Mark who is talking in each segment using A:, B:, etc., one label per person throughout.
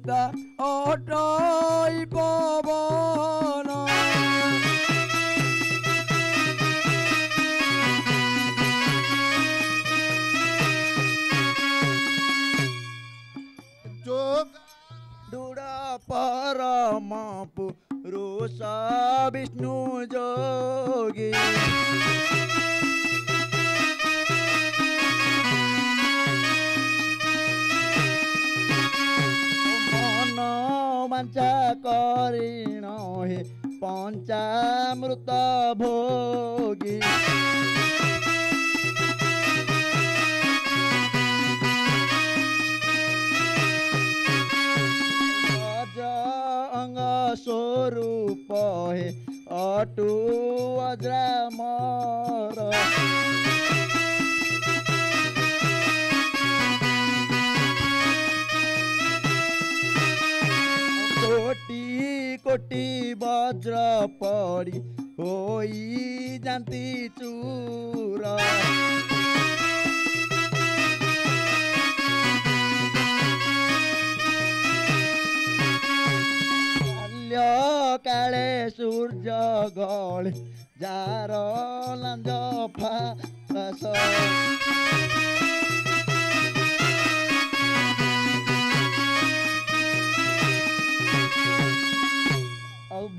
A: চিন্তা অটই পবন
B: যোগ দূঢ় পরম পুরুষ বিষ্ণু যোগী মন বাঞ্ছা করিণ হে পঞ্চামৃত ভোগী অঙ্গ স্বরূপ হে অটু অজরামর কোটি কোটি বজ্র পড়ি হই যান্তি চূর কালে সূর্য গলে যার লাঞ্জ ফাস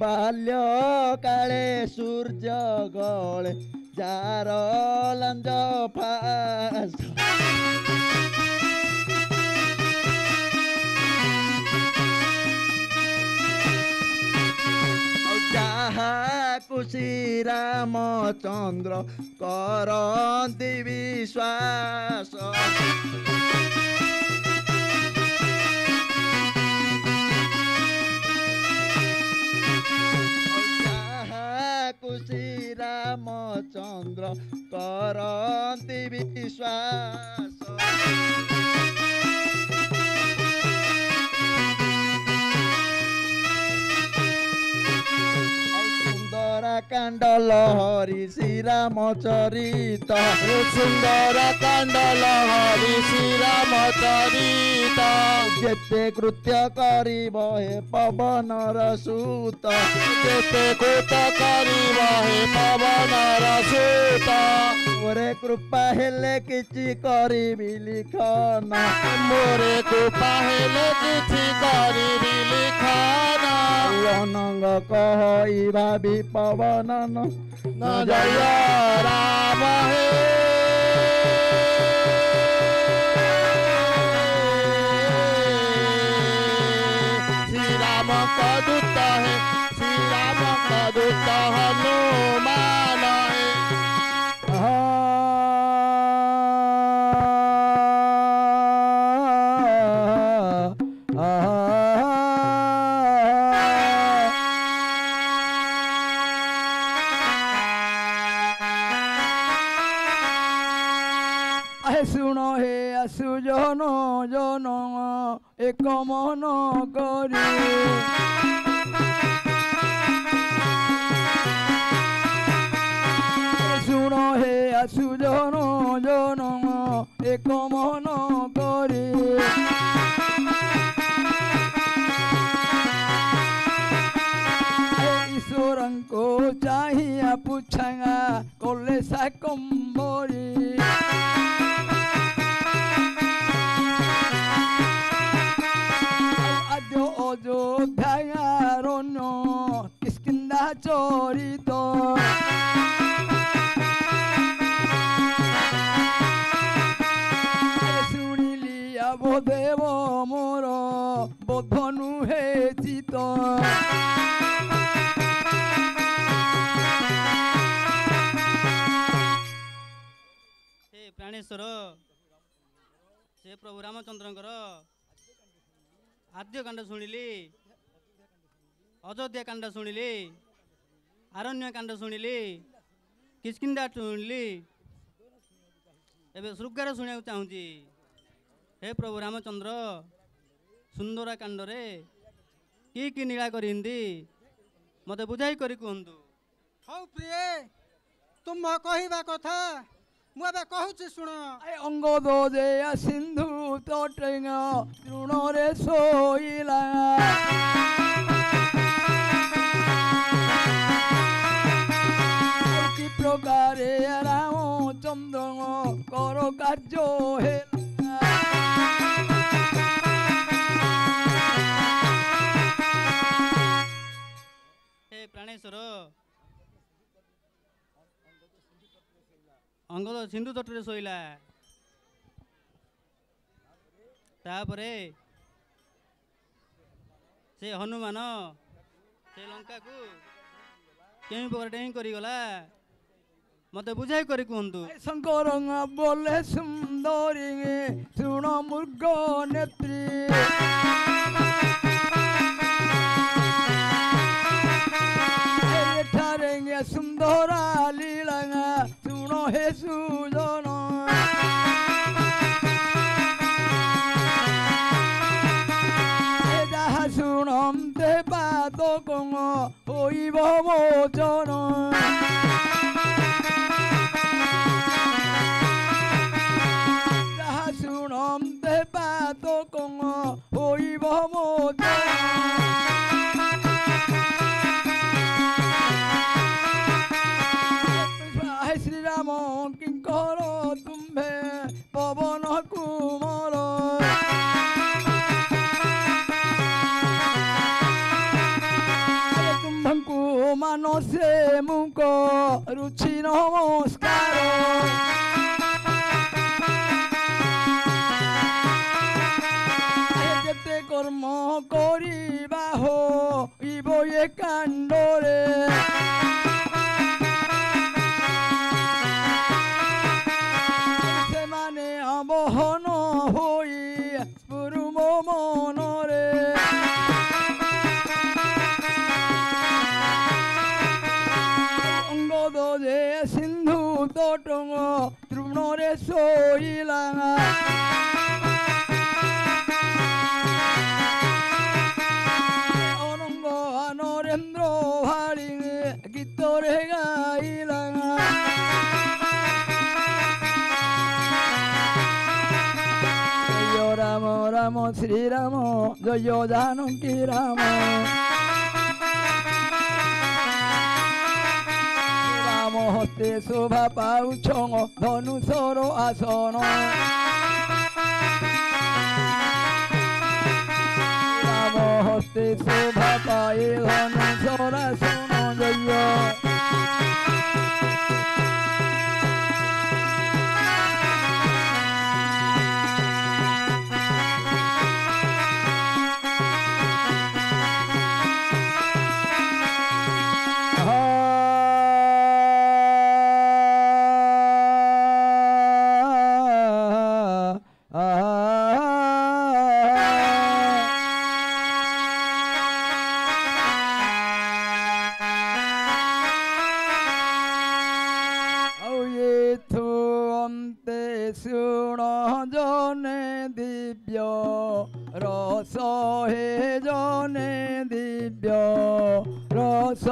B: বাল্য কালে সূর্য গলে যার লাঞ্জ ফাস ଶ୍ରୀରାମଚନ୍ଦ୍ର କରନ୍ତି ବିଶ୍ୱାସ ଯାହାକୁ ଶ୍ରୀରାମଚନ୍ଦ୍ର କରନ୍ତି ବିଶ୍ୱାସ কাণ্ড লহরি শ্রীরাম চরিত
C: সুন্দর কাণ্ড লহরি শ্রীরাম চরিত
B: যেতে কৃত্য করিব হে পবনর সুত
C: যেতে কৃত করিব হে পবনর সুত
B: মোরে কৃপা হেলে কিছু করিবি লিখন
C: মোরে কৃপা হেলে কিছু করিবি লিখন
B: অনঙ্গ কহি ভাবি পবনন
C: জয় রাম হে শ্রীরাম কদূত হে শ্রীরাম কদূত হনুমান হে
A: শুণ হে আসু জন জন এক মন করি শুণ হে আসু জন জন এক মন করি ଈଶ୍ୱରଙ୍କୁ ଚାହିଁଆ ପୁଛାଙ୍ଗା କଲେ ଶାକମ୍ବରୀ ଆଦ୍ୟ ଅଯୋଧ୍ୟାରଣ୍ୟ କିଷ୍କିନ୍ଧା ଚରିତ ଶୁଣିଲି ଆବଦେବ ମୋର ବୋଧ ନୁହେ ଚିତ
D: ପ୍ରାଣେଶ୍ୱର ସେ ପ୍ରଭୁ ରାମଚନ୍ଦ୍ରଙ୍କର ଆଦ୍ୟ କାଣ୍ଡ ଶୁଣିଲି, ଅଯୋଧ୍ୟା କାଣ୍ଡ ଶୁଣିଲି, ଆରଣ୍ୟ କାଣ୍ଡ ଶୁଣିଲି, କିଷ୍କିନ୍ଧା ଶୁଣିଲି, ଏବେ ଶୃଗାର ଶୁଣିବାକୁ ଚାହୁଁଛି। ହେ ପ୍ରଭୁ ରାମଚନ୍ଦ୍ର ସୁନ୍ଦର କାଣ୍ଡରେ କି ନୀଳା କରିନ୍ତି ମୋତେ ବୁଝାଇ କରି କୁହନ୍ତୁ।
E: ହଉ ପ୍ରିୟ, ତୁମ କହିବା କଥା ମୁଁ ଏବେ କହୁଛି ଶୁଣ।
A: ଅଙ୍ଗଦ ଯେ ସିନ୍ଧୁ ତଟେଙ୍ଗ ତୃଣରେ ଶୋଇଲା କି ପ୍ରକାରେ ରାମଚନ୍ଦ୍ର କର କାର୍ଯ୍ୟ ହେଲା
D: ହେ ପ୍ରାଣେଶ୍ୱର ଅଙ୍ଗଦ ସିନ୍ଧୁ ତଟରେ ଶୋଇଲା। ତାପରେ ସେ ହନୁମାନ ସେ ଲଙ୍କାକୁ କେଉଁ ପ୍ରକାର ଡେଇଁ କରିଗଲା ମତେ ବୁଝାଇ କରି କୁହନ୍ତୁ।
A: ଶଙ୍କର ବୋଲେ ସୁନ୍ଦରୀ ଶୁଣ ମୃଗ ନେତ୍ରୀ ଏଠାରେ ସୁନ୍ଦରା ଲୀଳା ଶୁଣ ହେ ସୁଜନ ଯାହା ଶୁଣନ୍ତେ ପାଦ କଣ ହୋଇବ ମୋଚନ ଯାହା ଶୁଣନ୍ତେ ପାଦ କଣ ହୋଇବ ମୋଚନ ଶ୍ରୀରାମ କିଙ୍କର ତୁମ୍ଭେ ପବନ କୁମର ତୁମ୍ଭଙ୍କୁ ମାନସେ ମୁକ ରୁଚି ନମସ୍କାର ଯେତେ କର୍ମ କରିବା ହୋଇବ ଏ କାଣ୍ଡରେ ସେମାନେ ବହନ ହୋଇ ସ୍ଫୁରୁମ ମନରେ ଅଙ୍ଗଦ ଯେ ସିନ୍ଧୁ ତଟଙ୍ଗ ତୃଣରେ ଶୋଇଲା ଅନଙ୍ଗ ନରେନ୍ଦ୍ର ଭାଳି ଗୀତରେ ଗାଇଲା ଜୟ ରାମ ରାମ ଶ୍ରୀରାମ ଜୟ ଜାନକୀ ରାମ ରାମ ହସ୍ତେ ଶୋଭା ପାଉଛ ଧନୁଷର ଆସନ ରାମ ହସ୍ତେ ଶୋଭା ପାଏ ଧନୁଷର ଆସନ ଜୟ ଶୁଣ ଜନେ ଦିବ୍ୟ ରସ ହେ ଜନେ ଦିବ୍ୟ ରସ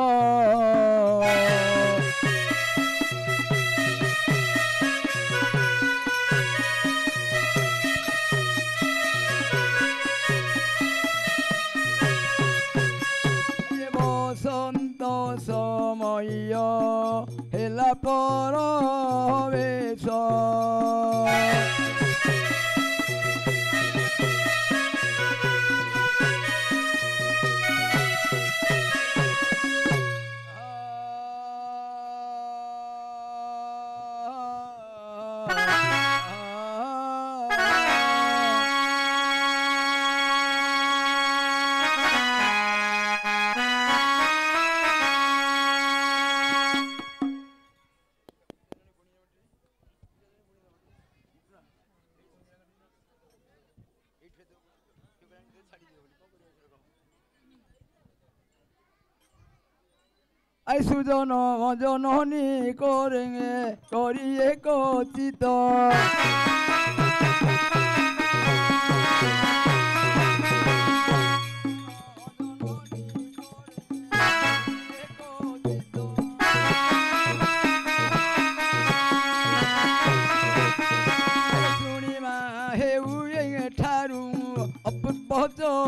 A: ବସନ୍ତ ସମୟ ହେଲା ପରବେଶ আই সুজন জননী করেঙ্গে করিয়ে কচিত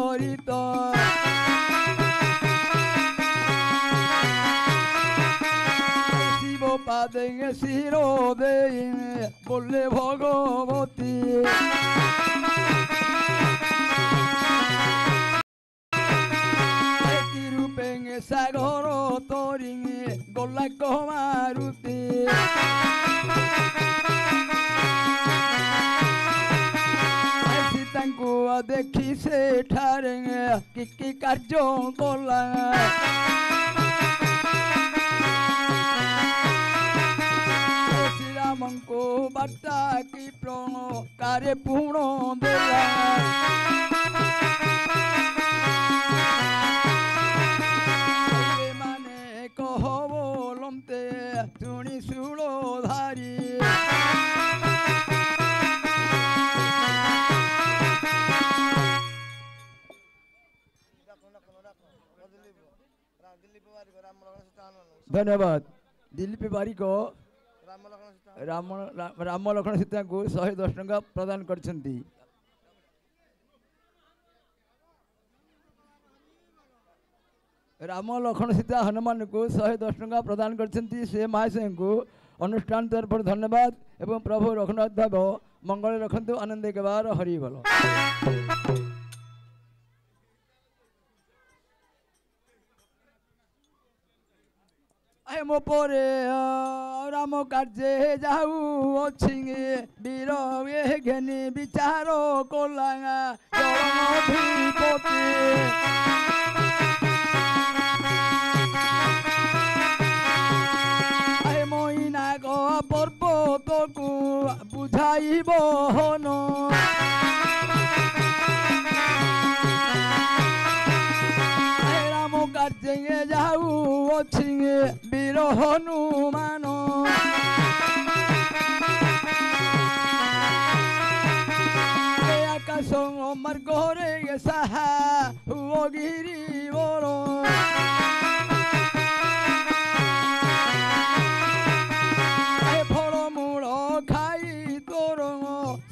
A: বিপরীত শিব পাদে শির দেই বললে ভগবতী রূপে সাগর তরি গোলা কমারুতি সীতাଙ୍କୁ দেখি সেঠারে কি কি কার্য কলা শ্রীরামଙ୍କୁ বার্তা কি প্রণকারে পুণ দেলা মানে কহবলন্তে শুনি সুড়ধারী धन्यवाद दिलीप बारिक राम लक्ष्मण सीता को 110 टंका प्रदान करछंती राम लक्ष्मण सीता हनुमान को 110 टंका प्रदान करछंती से महाशय को अनुष्ठान तरफ धन्यवाद एवं प्रभु रघुनाथ देव मंगल रखंतु आनंद के बार हरि बोलो मो परे राम कार्य जाऊ अच्छी वीर घेनी विचार कोलांगा मईना पर्वत को बुझाइब हन राम कार्य जाऊ अच्छी वीर हनुमान आकाश मार्ग रे साहा गिरी बर फलमूल खाई तोर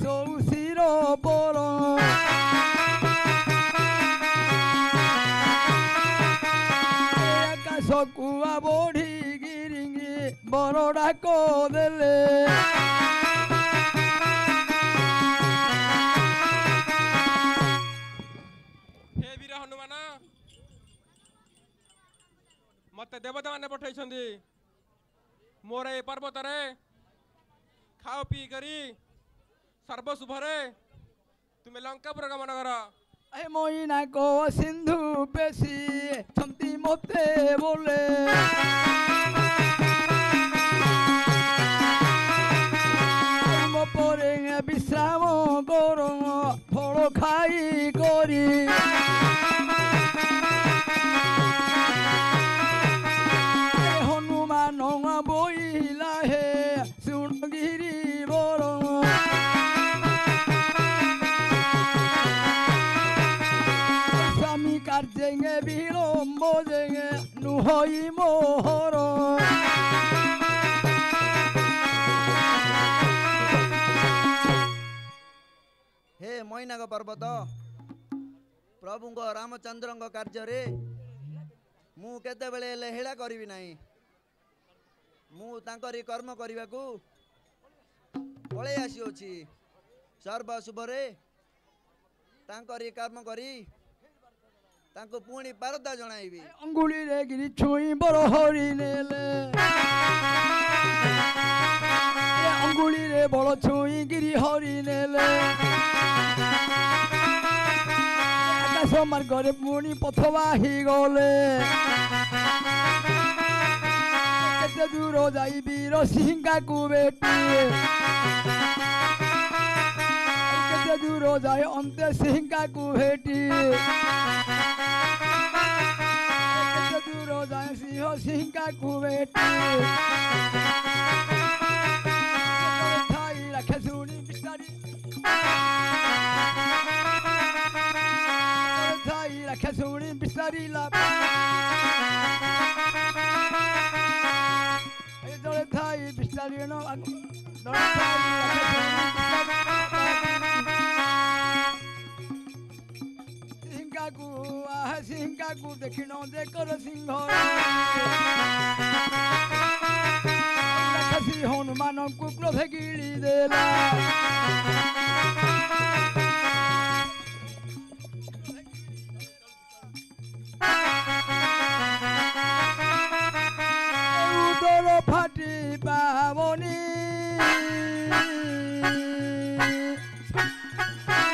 A: सौशीर पर कुआ बढ़ी गिरिंगी बरडा को देले
E: हे वीर हनुमान मत देवता माने पठाइछंदी मोर ए पर्वत रे खाओ पी करी सर्व शुभरे तुमे लंकापुर गमन कर
A: मईना को सिंधु पेशी छंती मते बोले परे विश्राम कर फल खाई करी हनुमान बोइला हे सुणगिरी बर कार्जेंगे विलम्ब जेंगे नुहई मोहर
B: हे मैनाक पर्वत प्रभु रामचंद्र कार्य रे मु केते बेले हेला करिवि नाही मु तांकरी कर्म करिवा को पळे आसी अछि सर्व शुभ रे तांकरी कर्म करी तांको पुणी पारदा जणाइबी
A: अंगुली रे गिरी छुई बर हरि नेले अंगुली रे बड़ छुई गिरी हरि नेले आकाश मार्ग रे पुणी पथवाही गले केते दूर जाई वीर सिंगा को बेटी केते दूर जाए अंते सिंगा को भेटी दूर जाए सिंह सिंह को बेटी थाई रखे सुनी बिस्तारी थाई रखे सुनी बिस्तारी ला जड़े थाई बिस्तारी न सिंह সিংহাକୁ ଦେଖିନ ଦେଖର ସିଂହ ରାକ୍ଷସୀ ହନୁମାନଙ୍କୁ କ୍ରୋଧେ ଗିଳି ଦେଲା ଉଦର ଫାଟି ପାବନି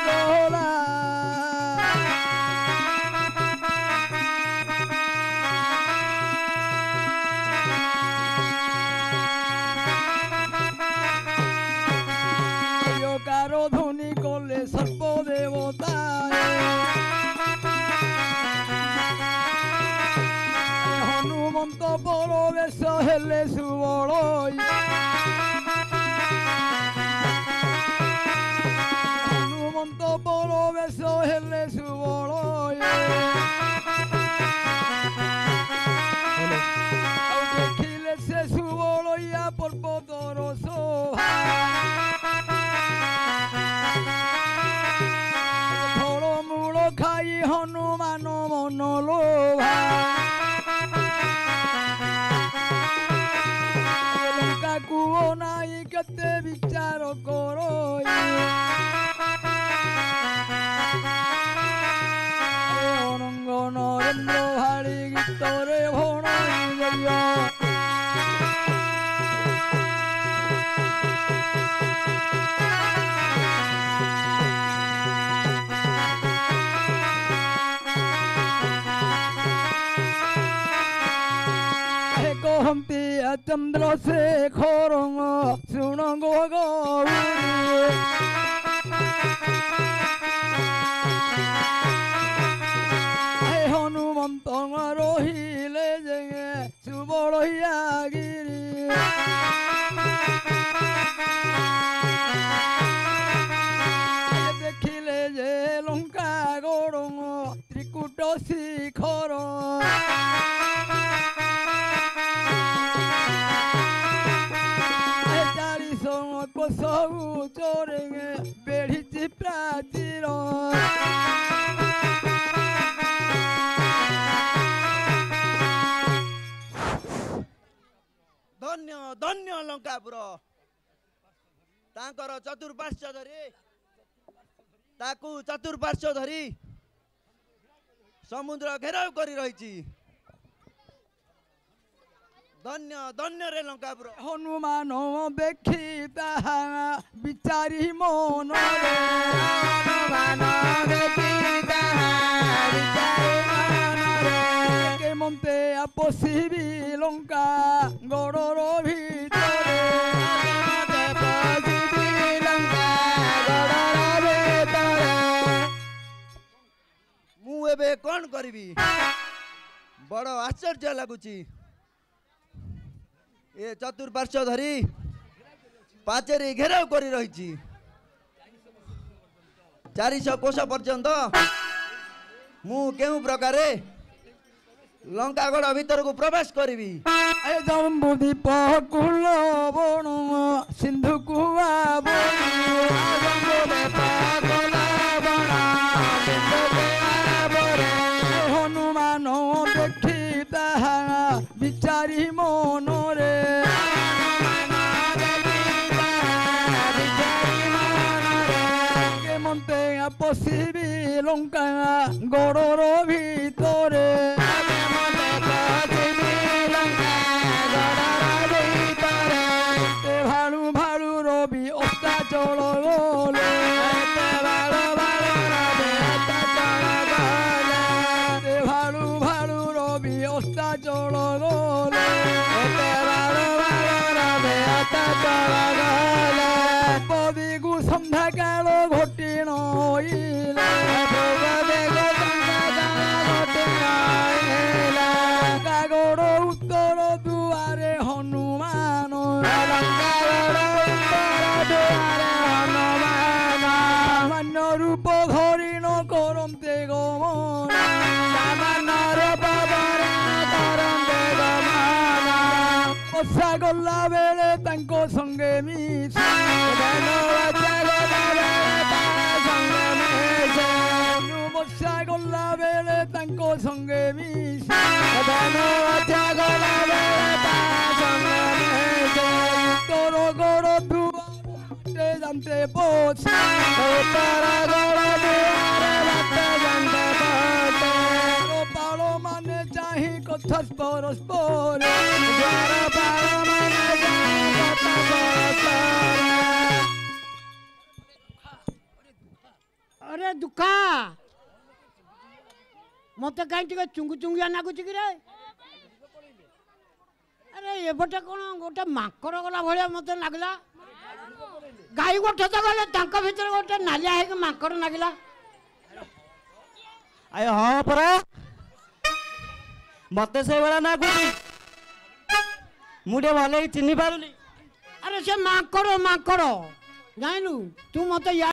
A: ଗଲା କାର ଧ୍ୱନି କଲେ ସର୍ପଦେବତା ହନୁମନ୍ତ ପରବେଶ ହେଲେ ସୁବଳ ହନୁମନ୍ତ ପରବେଶ ହେଲେ ସୁବଳ ଆଉ ଦେଖିଲେ ସେ ସୁବଳିଆ ପର୍ବତର ଶୋଭା ଫଳମୂଳ ଖାଇ ହନୁମାନ ମନ ଲୋଭା ଲଙ୍କାକୁ ଅନାଇ କେତେ ବିଚାର କର ଅନଙ୍ଗ ନରେନ୍ଦ୍ର ଭାଳି ଗୀତରେ ଭଣଇ କହନ୍ତି ଚନ୍ଦ୍ରଶେଖର ଶୁଣ ଗୋ ଗୌରୀ ହନୁମନ୍ତ ରହିଲେ ଯେ ସୁବଳହିଆ ଗିରି ଦେଖିଲେ ଯେ ଲଙ୍କା ଗଡ଼ ତ୍ରିକୁଟ ଶିଖର କୋଷ ଚୋରେ ବେଢ଼ିଛି ପ୍ରାଚୀର
B: ଧନ୍ୟ ଧନ୍ୟ ଲଙ୍କାପୁର ତାଙ୍କର ଚତୁଃପାର୍ଶ୍ୱ ଧରି ତାକୁ ଚତୁଃପାର୍ଶ୍ୱ ଧରି ସମୁଦ୍ର ଘେରାଉ କରି ରହିଛି ଧନ୍ୟ ଧନ୍ୟରେ ଲଙ୍କାପୁର
A: ହନୁମାନ ଦେଖି ତାହା ବିଚାରି ମନରେ ହନୁମାନ ଦେଖି ତାହା ବିଚାରି ମନରେ କେମନ୍ତେ ପଶିବି ଲଙ୍କା ଗଡ଼ର ଭିତରେ ପଶିବି ଲଙ୍କା ଗଡ଼ର ଭିତରେ
B: ମୁଁ ଏବେ କ'ଣ କରିବି ବଡ଼ ଆଶ୍ଚର୍ଯ୍ୟ ଲାଗୁଛି ଏ ଚତୁଃପାର୍ଶ୍ୱ ଧରି ପାଚେରୀ ଘେରାଉ କରି ରହିଛି 400 କୋଶ ପର୍ଯ୍ୟନ୍ତ ମୁଁ କେଉଁ ପ୍ରକାରେ ଲଙ୍କାଗଡ଼ ଭିତରକୁ ପ୍ରବେଶ କରିବି
A: ଜମ୍ବୁଦୀପ କୁଲ ବଣ ସିନ୍ଧୁକୁ ହନୁମାନ ଦେଖି ତାହା ବିଚାରି ମନରେ କେମନ୍ତେ ପଶିବି ଲଙ୍କା ଗଡ଼ର ଭିତରେ ଭାଳୁ ଭାଳୁ ରବି ଅସ୍ତାଚଳ ଗଲେ ଭାଳୁ ଭାଳୁ ରବି ଅସ୍ତାଚଳ ଗଲେ ପଦିକୁ ସନ୍ଧ୍ୟାକାଳ ଘଟିଣ କାଗଡ଼ ଉତ୍ତର ଦୁଆରେ ହନୁମାନ ସାମାନ୍ୟ ରୂପ ଧରିଣ କରନ୍ତେ ଗମନ ବର୍ଷା ଗଲା ବେଳେ ତାଙ୍କ ସଙ୍ଗେ ମିଶି ବସା ଗଲା ବେଳେ ତାଙ୍କ ସଙ୍ଗେ ମିଶି
C: ଧନୁବଛା ଗଲା ବେଳେ ତା ସଙ୍ଗେ ମିଶି
A: ତୋର ଗୋଡ଼ ଦୁଆରେ ଜାନ୍ତେ ପୋଛି
C: ଉତ୍ତର ଗୋଳ ଦୁଆରେ ବାଟ ଜାନ୍ତେ ପଛେ
A: ପାଳ ମାନେ ଚାହିଁ କଥା ପରସ୍ପର
C: ଦ୍ୱାର ପାଳ ମାନେ ଯାଏ କଥା ପରସ୍ପର।
F: अरे दुखा मत कहीं चुंगु चुंगिया नागुच कि रे अरे एपटे कौन गोटे माकड़ गला भाया मत लगला गाई गोटे तो गले भर गोटे नालिया है माकड़ लगला
G: आए हाँ परा मत से बेला ना मुझे भले चिन्ह पारुनी
F: अरे से माकड़ माकड़ जानलु तू मत या